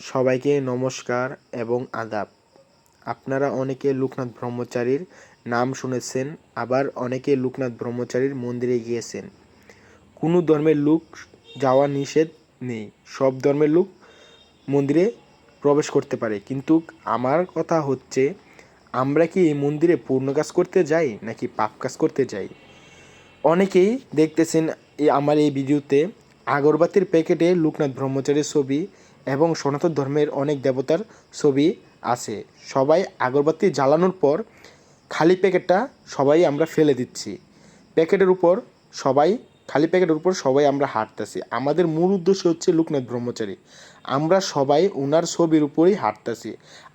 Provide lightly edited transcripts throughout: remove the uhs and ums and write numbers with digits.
সবাইকে নমস্কার এবং আদাব। আপনারা অনেকে লোকনাথ ব্রহ্মচারীর নাম শুনেছেন, আবার অনেকে লোকনাথ ব্রহ্মচারীর মন্দিরে গিয়েছেন। কোনো ধর্মের লোক যাওয়া নিষেধ নেই, সব ধর্মের লোক মন্দিরে প্রবেশ করতে পারে। কিন্তু আমার কথা হচ্ছে, আমরা কি এই মন্দিরে পূর্ণ কাজ করতে যাই নাকি পাপ কাজ করতে যাই? অনেকেই দেখতেছেন আমার এই ভিডিওতে আগরবাতির প্যাকেটে লোকনাথ ব্রহ্মচারীর ছবি এবং সনাতন ধর্মের অনেক দেবতার ছবি আছে। সবাই আগরবাতি জ্বালানোর পর খালি প্যাকেটটা সবাই আমরা ফেলে দিচ্ছি। প্যাকেটের উপর সবাই খালি প্যাকেটের উপর সবাই আমরা হাঁটতেছি। আমাদের মূল উদ্দেশ্য হচ্ছে লোকনাথ ব্রহ্মচারী, আমরা সবাই ওনার ছবির উপরেই হাঁটতেছি।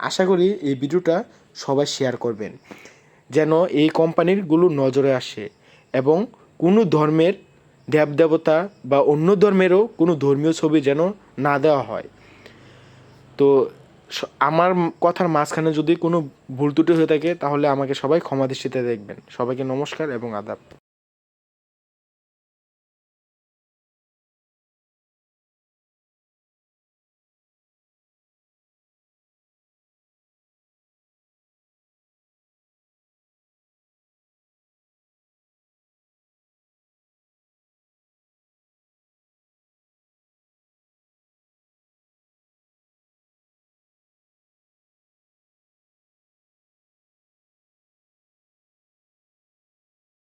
আশা করি এই ভিডিওটা সবাই শেয়ার করবেন, যেন এই কোম্পানিরগুলো নজরে আসে এবং কোনো ধর্মের দেবদেবতা বা অন্য ধর্মেরও কোনো ধর্মীয় ছবি যেন না দেওয়া হয়। তো আমার কথার মাঝখানে যদি কোনো ভুল ত্রুটি হয়ে থাকে তাহলে আমাকে সবাই ক্ষমা দৃষ্টিতে দেখবেন। সবাইকে নমস্কার এবং আদাব।